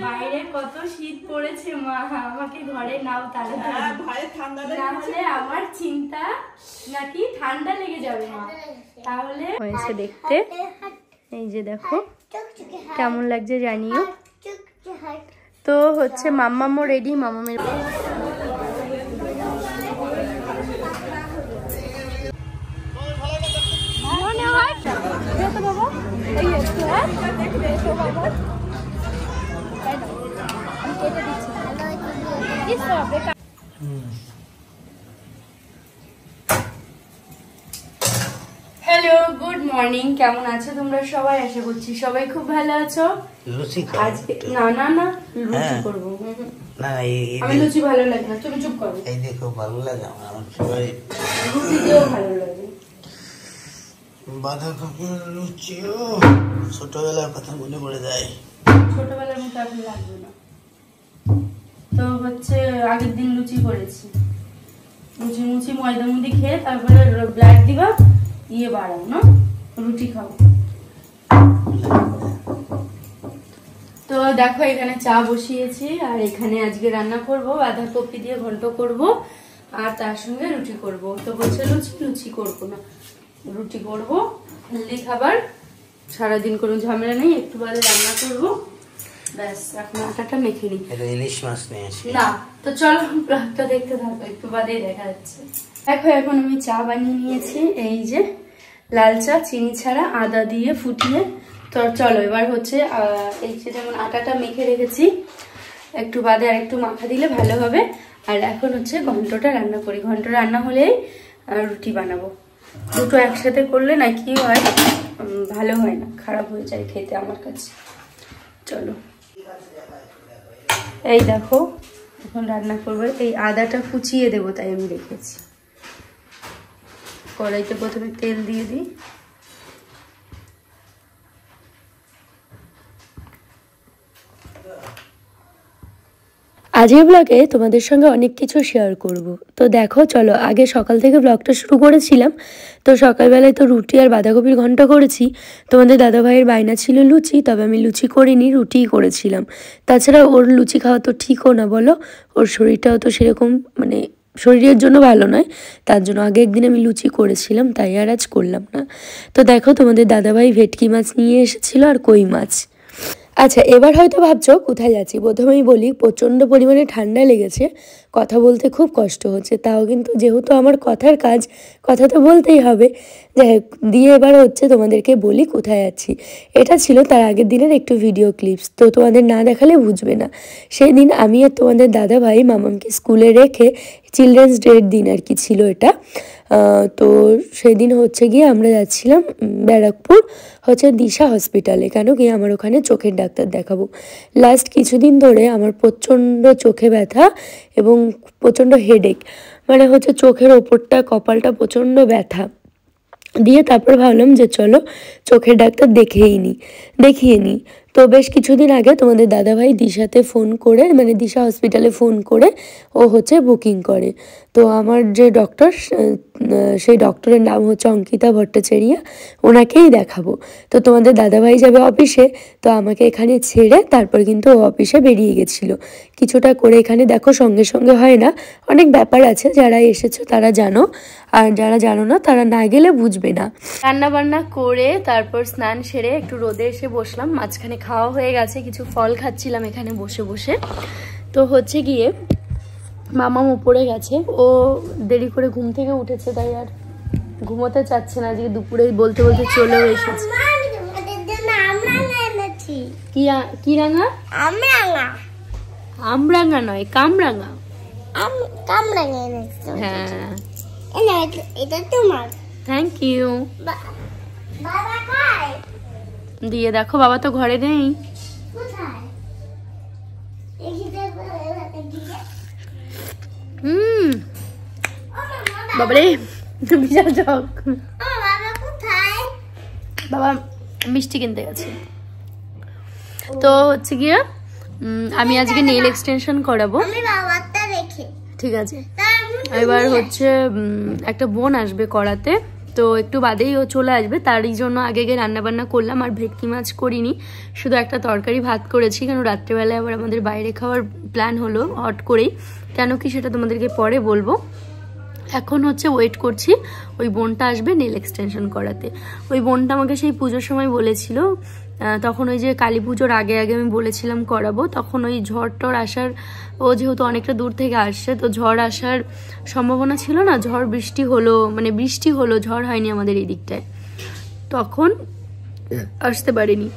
বাইরে কত শীত পড়েছে মা, আমাকে ঘরে নাও তাহলে আমার চিন্তা নাকি ঠান্ডা লেগে যাবে মা। তাহলে হয়েছে দেখতে, এই যে দেখো কেমন লাগছে জানিও। তো হচ্ছে মাম্মামও রেডি, মাম্মামের হ্যালো, গুড মর্নিং। কেমন আছো তোমরা সবাই? আশা করছি সবাই খুব ভালো আছো। আজকে না না না লুচি করবো। আমি লুচি ভালো লাগে না, তুমি চুপ করো। এই দেখো ভালো লাগে আমার, সবাই লুচি দিয়েও ভালো লাগে। বাঁধাকপির লুচিও ছোটবেলার কথা মনে পড়ে যায়। ছোটবেলার মতো এখন লাগবে না। তো হচ্ছে আগের দিন লুচি করেছি, লুচি মুচি ময়দা মুদি খেয়ে তারপরে ব্ল্যাক দিবা, ইয়ে বাড়াও না, রুটি খাও। তো দেখো এখানে চা বসিয়েছি, আর এখানে আজকে রান্না করব বাঁধাকপি দিয়ে ঘন্ট করব, আর তার সঙ্গে রুটি করব। তো হচ্ছে লুচি করব না, রুটি করব, হেলদি খাবার, সারাদিন কোনো ঝামেলা নেই। একটু বাদে রান্না করব, ব্যাস। এখন আটাটা মেখে নিই। ইলিশ মাছ নিয়ে আসি না, তো চলো ব্লগটা দেখতে থাকো, একটু বাদেই দেখা যাচ্ছে। দেখো এখন আমি চা বানিয়ে নিয়েছি, এই যে লাল চা, চিনি ছাড়া, আদা দিয়ে ফুটিয়ে। তো চলো এবার হচ্ছে এই যে যেমন আটাটা মেখে রেখেছি, একটু বাদে আর একটু মাখা দিলে ভালো হবে। আর এখন হচ্ছে ঘন্টটা রান্না করি, ঘন্ট রান্না হলেই রুটি বানাবো। দুটো একসাথে করলে না কি হয়, ভালো হয় না, খারাপ হয়ে যায় খেতে আমার কাছে। চলো এই দেখো এখন রান্না করবো, এই আদাটা কুচিয়ে দেবো তাই আমি রেখেছি। কড়াইতে প্রথমে তেল দিয়ে দিই, আজকের ব্লগে তোমাদের সঙ্গে অনেক কিছু শেয়ার করব। তো দেখো চলো, আগে সকাল থেকে ব্লগটা শুরু করেছিলাম। তো সকালবেলায় তো রুটি আর বাঁধাকপির ঘন্ট করেছি। তোমাদের দাদাভাইয়ের বায়না ছিল লুচি, তবে আমি লুচি করিনি, রুটিই করেছিলাম। তাছাড়া ওর লুচি খাওয়া তো ঠিকও না বলো, ওর শরীরটাও তো সেরকম মানে শরীরের জন্য ভালো নয়, তার জন্য আগে একদিন আমি লুচি করেছিলাম, তাই আর আজ করলাম না। তো দেখো তোমাদের দাদাভাই ভেটকি মাছ নিয়ে এসেছিলো আর কই মাছ। আচ্ছা, এবার হয়তো ভাবছো কোথায় যাচ্ছি। প্রথমেই বলি, প্রচণ্ড পরিমাণে ঠান্ডা লেগেছে, কথা বলতে খুব কষ্ট হচ্ছে। তাও কিন্তু যেহেতু আমার কথার কাজ, কথা তো বলতেই হবে। যাই হোক, দিয়ে এবার হচ্ছে তোমাদেরকে বলি কোথায় যাচ্ছি। এটা ছিল তার আগের দিনের একটু ভিডিও ক্লিপস, তো তোমাদের না দেখালে বুঝবে না। সেই দিন আমি আর তোমাদের দাদাভাই মামামকে স্কুলে রেখে, চিলড্রেন্স ডের দিন আর কি ছিল এটা। তো সেদিন হচ্ছে গিয়ে আমরা যাচ্ছিলাম ব্যারাকপুর হচ্ছে দিশা হসপিটালে, কেন কি আমার ওখানে চোখের ডাক্তার দেখাবো। লাস্ট কিছুদিন ধরে আমার প্রচণ্ড চোখে ব্যথা এবং প্রচণ্ড হেডেক, মানে হচ্ছে চোখের ওপরটা কপালটা প্রচণ্ড ব্যথা। দিয়ে তারপর ভাবলাম যে চলো চোখের ডাক্তার দেখিয়ে নিই। তো বেশ কিছুদিন আগে তোমাদের দাদাভাই দিশাতে ফোন করে, মানে দিশা হসপিটালে ফোন করে ও হচ্ছে বুকিং করে। তো আমার যে ডক্টর, সেই ডক্টরের নাম হচ্ছে অঙ্কিতা ভট্টাচার্য, ওনাকেই দেখাবো। তো তোমাদের দাদাভাই যাবে অফিসে, তো আমাকে এখানে ছেড়ে তারপর কিন্তু ও অফিসে বেরিয়ে গেছিলো। কিছুটা করে এখানে দেখো, সঙ্গে সঙ্গে হয় না, অনেক ব্যাপার আছে। যারা এসেছো তারা জানো, আর যারা জানো না তারা না গেলে বুঝবে না। রান্না বান্না করে তারপর স্নান সেরে একটু রোদে এসে বসলাম। মাঝখানে খাওয়া হয়ে গেছে, কিছু ফল খাচ্ছিলাম এখানে বসে বসে। তো হচ্ছে গিয়ে মামাম উপরে গেছে, ও দেরি করে ঘুম থেকে উঠেছে, তাই আর ঘুমোতে চাচ্ছে না। আজকে দুপুরে বলতে বলতে চলেও এসেছে। কি রাঙা? আমরাঙা নয়, কামরাঙা। হ্যাঁ, এটা তোমার। Thank you. দিয়ে দেখো বাবা তো ঘরে নেই। বাবারে বিশাল চক। বাবা মিষ্টি কিনতে গেছে। তো হচ্ছে গিয়ে আমি আজকে নেল এক্সটেনশন করাবো, ঠিক আছে। এবার হচ্ছে একটা বোন আসবে করাতে, তো একটু বাদেই ও চলে আসবে, তারই জন্য আগে আগে রান্নাবান্না করলাম। আর ভেটকি মাছ করিনি, শুধু একটা তরকারি ভাত করেছি, কারণ রাত্রেবেলায় আবার আমাদের বাইরে খাওয়ার প্ল্যান হলো হট করেই। কেন কি সেটা তোমাদেরকে পরে বলবো। এখন হচ্ছে ওয়েট করছি ওই বোনটা আসবে নেল এক্সটেনশন করাতে। ওই বোনটা আমাকে সেই পুজোর সময় বলেছিল, তখন ওই যে কালী পুজোর আগে আগে আমি বলেছিলাম করাবো, তখন ওই ঝড় টড় আসার, ও যেহেতু অনেকটা দূর থেকে আসছে তো ঝড় আসার সম্ভাবনা ছিল না, ঝড় বৃষ্টি হলো, মানে বৃষ্টি হলো, ঝড় হয়নি আমাদের এই দিকটায়, তখন আসতে পারিনি।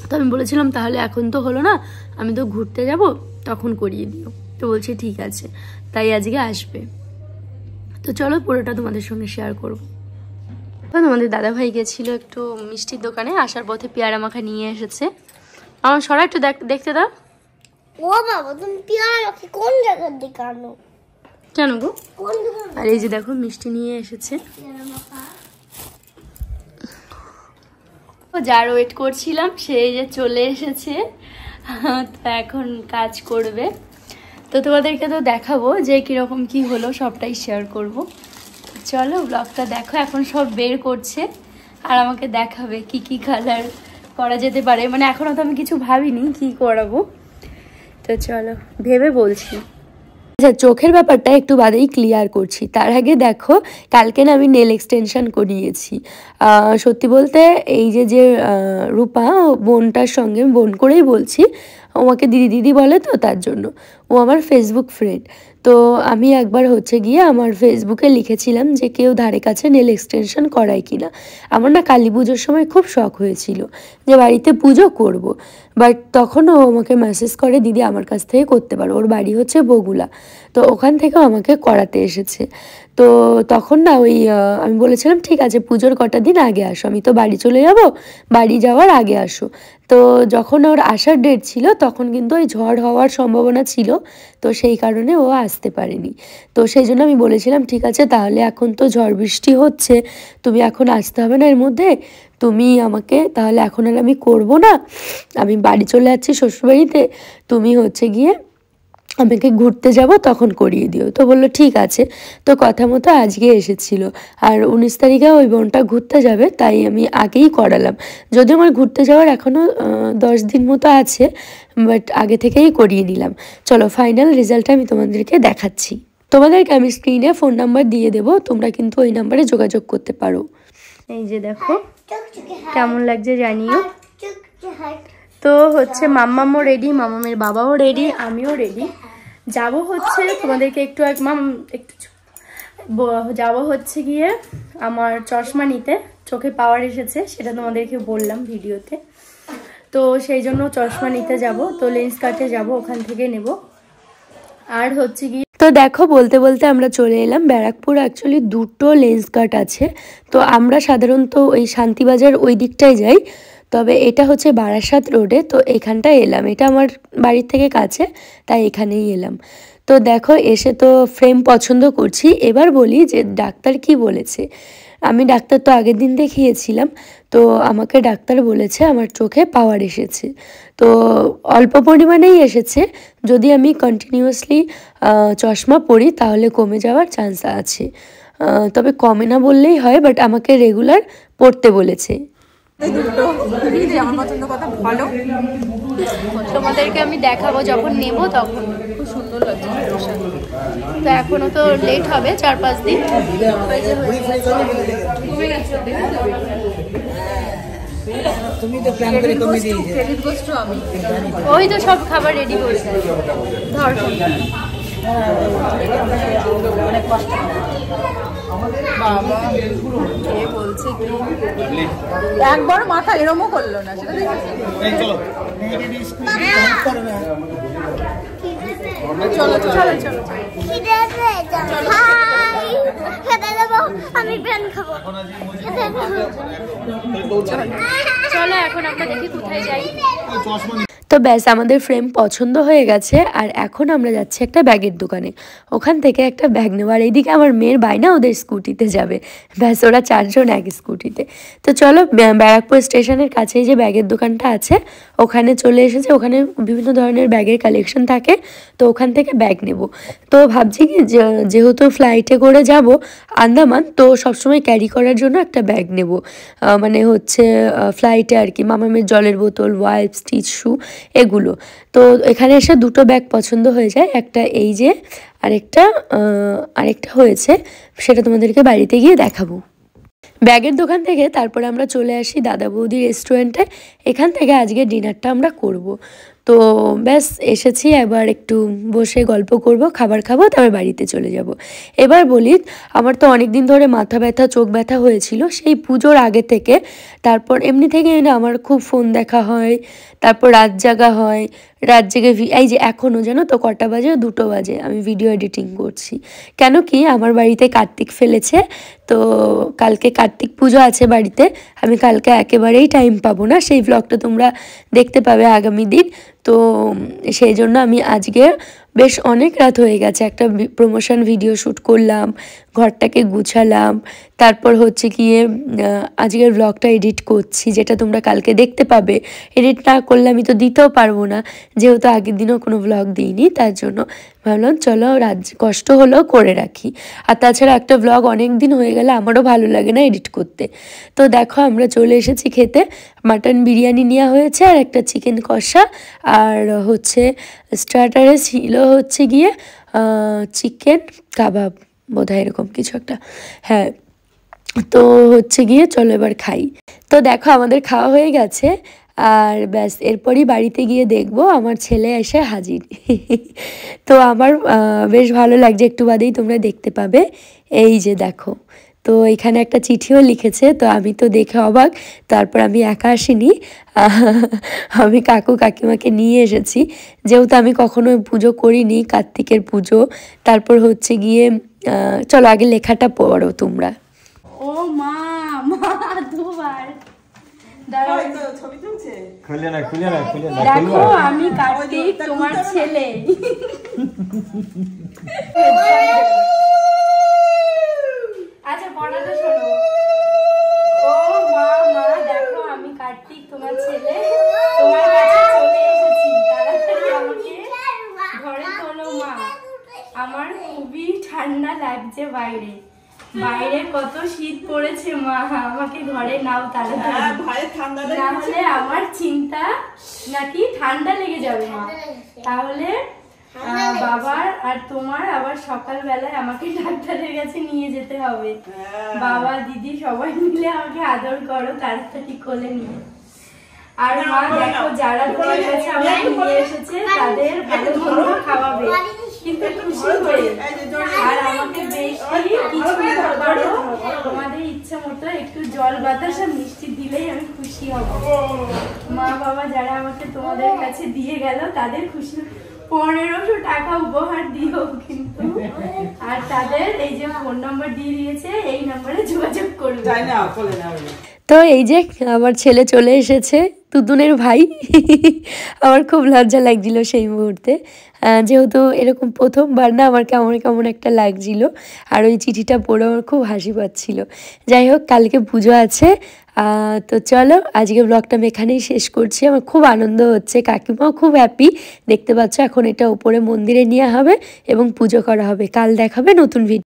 তো আমি বলেছিলাম তাহলে এখন তো হলো না, আমি তো ঘুরতে যাব, তখন করিয়ে দিও। তো বলছি ঠিক আছে, তাই আজকে আসবে। তো চলো পুরোটা তোমাদের সঙ্গে শেয়ার করবো। আমাদের দাদাভাই গেছিল একটু মিষ্টির দোকানে, আসার পথে পেয়ারা মাখা নিয়ে এসেছে। আমার সরা একটু দেখতে দাও। ও বাবা, তুমি পেয়ারা মাখা কোন জায়গার দিকে আনো? কেন গো? আর এই যে দেখো মিষ্টি নিয়ে এসেছে। যার ওয়েট করছিলাম সে যে চলে এসেছে, তো এখন কাজ করবে। তো তোমাদেরকে তো দেখাবো যে কিরকম কি হলো, সবটাই শেয়ার করব। চলো ব্লগটা দেখো। এখন সব বের করছে আর আমাকে দেখাবে কি কি কালার করা যেতে পারে, মানে এখনো তো আমি কিছু ভাবিনি কি করাবো। তো চলো ভেবে বলছি। আচ্ছা, চোখের ব্যাপারটা একটু বাদেই ক্লিয়ার করছি, তার আগে দেখো কালকে না আমি নেল এক্সটেনশন করিয়েছি। সত্যি বলতে এই যে রূপা বোনটার সঙ্গে, বোন করেই বলছি, আমাকে দিদি দিদি বলে, তো তার জন্য ও আমার ফেসবুক ফ্রেন্ড। তো আমি একবার হচ্ছে গিয়ে আমার ফেসবুকে লিখেছিলাম যে কেউ ধারে কাছে নেল এক্সটেনশন করায় কিনা। আমার না কালী পুজোর সময় খুব শখ হয়েছিল যে বাড়িতে পুজো করব, বাট তখন ও আমাকে মেসেজ করে দিদি আমার কাছ থেকে করতে পারো, ওর বাড়ি হচ্ছে বগুলা, তো ওখান থেকেও আমাকে করাতে এসেছে। তো তখন না ওই আমি বলেছিলাম ঠিক আছে পুজোর কটা দিন আগে আসো, আমি তো বাড়ি চলে যাব, বাড়ি যাওয়ার আগে আসো। তো যখন ওর আসার ডেট ছিল তখন কিন্তু ওই ঝড় হওয়ার সম্ভাবনা ছিল, তো সেই কারণে ও আসতে পারেনি। তো সেই জন্য আমি বলেছিলাম ঠিক আছে তাহলে এখন তো ঝড় বৃষ্টি হচ্ছে, তুমি এখন আসতে হবে না এর মধ্যে, তুমি আমাকে তাহলে এখন আর আমি করবো না, আমি বাড়ি চলে যাচ্ছি শ্বশুরবাড়িতে, তুমি হচ্ছে গিয়ে আমাকে ঘুরতে যাব তখন করিয়ে দিও। তো বললো ঠিক আছে। তো কথা মতো আজকে এসেছিলো, আর 19 তারিখে ওই বোনটা ঘুরতে যাবে, তাই আমি আগেই করালাম। যদিও আমার ঘুরতে যাওয়ার এখনও 10 দিন মতো আছে, বাট আগে থেকেই করিয়ে নিলাম। চলো ফাইনাল রেজাল্টটা আমি তোমাদেরকে দেখাচ্ছি। তোমাদেরকে আমি স্ক্রিনে ফোন নাম্বার দিয়ে দেবো, তোমরা কিন্তু ওই নাম্বারে যোগাযোগ করতে পারো। এই যে দেখো কেমন লাগছে জানিও। তো হচ্ছে মাম্মামও রেডি, মামামের বাবাও রেডি, আমিও রেডি। যাব হচ্ছে তোমাদেরকে একটু যাব হচ্ছে গিয়ে আমার চশমা নিতে, চোখে পাওয়ার এসেছে, সেটা তোমাদেরকে বললাম ভিডিওতে। তো সেই জন্য চশমা নিতে যাব, তো লেন্স কাটে যাব, ওখান থেকে নেব। আর হচ্ছে গিয়ে তো দেখো বলতে বলতে আমরা চলে এলাম ব্যারাকপুর। অ্যাকচুয়ালি দুটো লেন্স কাট আছে, তো আমরা সাধারণত ওই শান্তিবাজার ওই দিকটায় যাই, তবে এটা হচ্ছে বারাসাত রোডে, তো এখানটায় এলাম, এটা আমার বাড়ির থেকে কাছে, তাই এখানেই এলাম। তো দেখো এসে তো ফ্রেম পছন্দ করছি। এবার বলি যে ডাক্তার কি বলেছে। আমি ডাক্তার তো আগের দিন দেখিয়েছিলাম, তো আমাকে ডাক্তার বলেছে আমার চোখে পাওয়ার এসেছে, তো অল্প পরিমাণেই এসেছে, যদি আমি কন্টিনিউয়াসলি চশমা পরি তাহলে কমে যাওয়ার চান্স আছে, তবে কমে না বললেই হয়, বাট আমাকে রেগুলার পড়তে বলেছে। তোমাদেরকে আমি দেখাবো যখন নেব তখন, খুব সুন্দর লাগছে। তো এখনো তো লেট হবে 4-5 দিন। ওই তো সব খাবার রেডি করছি, ধর বাবা কে বলছে কি একবার মাথা এরমও করলো না, সেটা চলো চলো চলো আমি প্যান খাবো। চলো এখন আমরা দেখি কোথায় যাই। তো ব্যাস আমাদের ফ্রেম পছন্দ হয়ে গেছে, আর এখন আমরা যাচ্ছি একটা ব্যাগের দোকানে, ওখান থেকে একটা ব্যাগ নেওয়ার। এইদিকে আমার মেয়ের বাইনা ওদের স্কুটিতে যাবে, ব্যাস ওরা 4 জন এক স্কুটিতে। তো চলো, ব্যারাকপুর স্টেশনের কাছেই যে ব্যাগের দোকানটা আছে ওখানে চলে এসেছে। ওখানে বিভিন্ন ধরনের ব্যাগের কালেকশন থাকে, তো ওখান থেকে ব্যাগ নেব। তো ভাবছি কি যেহেতু ফ্লাইটে করে যাব আন্দামান, তো সবসময় ক্যারি করার জন্য একটা ব্যাগ নেব, মানে হচ্ছে ফ্লাইটে আর কি, মামামের জলের বোতল, ওয়াইপস, টিস্যু এগুলো। তো এখানে এসে দুটো ব্যাগ পছন্দ হয়ে যায়, একটা এই যে, আরেকটা হয়েছে, সেটা তোমাদেরকে বাড়িতে গিয়ে দেখাবো। ব্যাগের দোকান থেকে তারপরে আমরা চলে আসি দাদা বৌদি রেস্টুরেন্টে। এখান থেকে আজকে ডিনারটা আমরা করব। তো ব্যাস এসেছি, এবার একটু বসে গল্প করব, খাবার খাবো, তারপর বাড়িতে চলে যাব। এবার বলি, আমার তো অনেক দিন ধরে মাথা ব্যথা, চোখ ব্যথা হয়েছিল সেই পুজোর আগে থেকে। তারপর এমনি থেকে না আমার খুব ফোন দেখা হয়, তারপর রাত জাগা হয়, রাত জেগে এই যে এখনও জানো তো কটা বাজে, 2টো বাজে, আমি ভিডিও এডিটিং করছি। কেন কি আমার বাড়িতে কার্তিক ফেলেছে, তো কালকে কার্তিক পুজো আছে বাড়িতে, আমি কালকে একেবারেই টাইম পাবো না, সেই ব্লগটা তোমরা দেখতে পাবে আগামী দিন। তো সেই জন্য আমি আজকে বেশ অনেক রাত হয়ে গেছে, একটা প্রমোশন ভিডিও শ্যুট করলাম, ঘরটাকে গুছালাম, তারপর হচ্ছে গিয়ে আজকের ব্লগটা এডিট করছি, যেটা তোমরা কালকে দেখতে পাবে। এডিট না করলে আমি তো দিতেও পারবো না, যেহেতু আগের দিনও কোনো ব্লগ দিইনি, তার জন্য ভাবলাম চলো কষ্ট হলেও করে রাখি। আর তাছাড়া একটা ব্লগ অনেক দিন হয়ে গেলে আমারও ভালো লাগে না এডিট করতে। তো দেখো আমরা চলে এসেছি খেতে, মাটন বিরিয়ানি নেওয়া হয়েছে, আর একটা চিকেন কষা, আর হচ্ছে স্টার্টারে ছিল হচ্ছে গিয়ে চিকেন কাবাব বোধহয়, এরকম কিছু একটা। হ্যাঁ, তো হচ্ছে গিয়ে চলো এবার খাই। তো দেখো আমাদের খাওয়া হয়ে গেছে, আর ব্যাস এরপরই বাড়িতে গিয়ে দেখবো আমার ছেলে এসে হাজির। তো আমার বেশ ভালো লাগছে, একটু বাদেই তোমরা দেখতে পাবে। এই যে দেখো, তো এখানে একটা চিঠিও লিখেছে, তো আমি তো দেখে অবাক। তারপর আমি একা আসিনি, আমি কাকু কাকিমাকে নিয়ে এসেছি, যেহেতু আমি কখনো পুজো করিনি, কার্তিকের পুজো। তারপর হচ্ছে গিয়ে চলো আগে লেখাটা পড়ো তোমরা। ও মা, দুবার দেখো, আমি কার্তিক তোমার ছেলে। আচ্ছা পড়াটা শোনো। ও মা, দেখো আমি কার্তিক তোমার ছেলে, তোমার কাছে চলে এসেছি, তাড়াতাড়ি আমাকে ঘরে তোলো মা, আমার খুবই ঠান্ডা লাগছে বাইরে, বাইরে কত শীত পড়েছে মা, আমাকে ঘরে নাও তাড়াতাড়ি, না হলে আমার চিন্তা নাকি ঠান্ডা লেগে যাবে মা, তাহলে বাবার আর তোমার আবার সকালবেলায় আমাকে ডাক্তারের কাছে নিয়ে যেতে হবে। বাবা দিদি সবাই মিলে আমাকে আদর করো তাড়াতাড়ি কোলে নিয়ে। আর মা দেখো, যারা তোমার কাছে আমাকে নিয়ে এসেছে তাদের ভালো মন্দ খাওয়াবে, কিন্তু খুশি হয়ে, আর আমাকে বেশি কিছু করো, তোমাদের ইচ্ছা মতো একটু জল বাতাস আর মিষ্টি দিলেই আমি খুশি হব। মা বাবা যারা আমাকে তোমাদের কাছে দিয়ে গেল তাদের খুশি, 1500 টাকা উপহার দিও কিন্তু, আর তাদের এই যে ফোন নাম্বার দিয়ে দিয়েছে, এই নাম্বারে যোগাযোগ করবে। তো এই যে আমার ছেলে চলে এসেছে, তুতুনের ভাই। আমার খুব লজ্জা লাগছিল সেই মুহূর্তে, যেহেতু এরকম প্রথমবার না, আমার কেমন কেমন একটা লাগছিল, আর ওই চিঠিটা পড়ে আমার খুব হাসি পাচ্ছিল। যাই হোক, কালকে পুজো আছে, তো চলো আজকে ব্লগটা আমি এখানেই শেষ করছি। আমার খুব আনন্দ হচ্ছে, কাকিমাও খুব হ্যাপি, দেখতে পাচ্ছ। এখন এটা উপরে মন্দিরে নেওয়া হবে এবং পুজো করা হবে, কাল দেখাবে নতুন ভিডিও।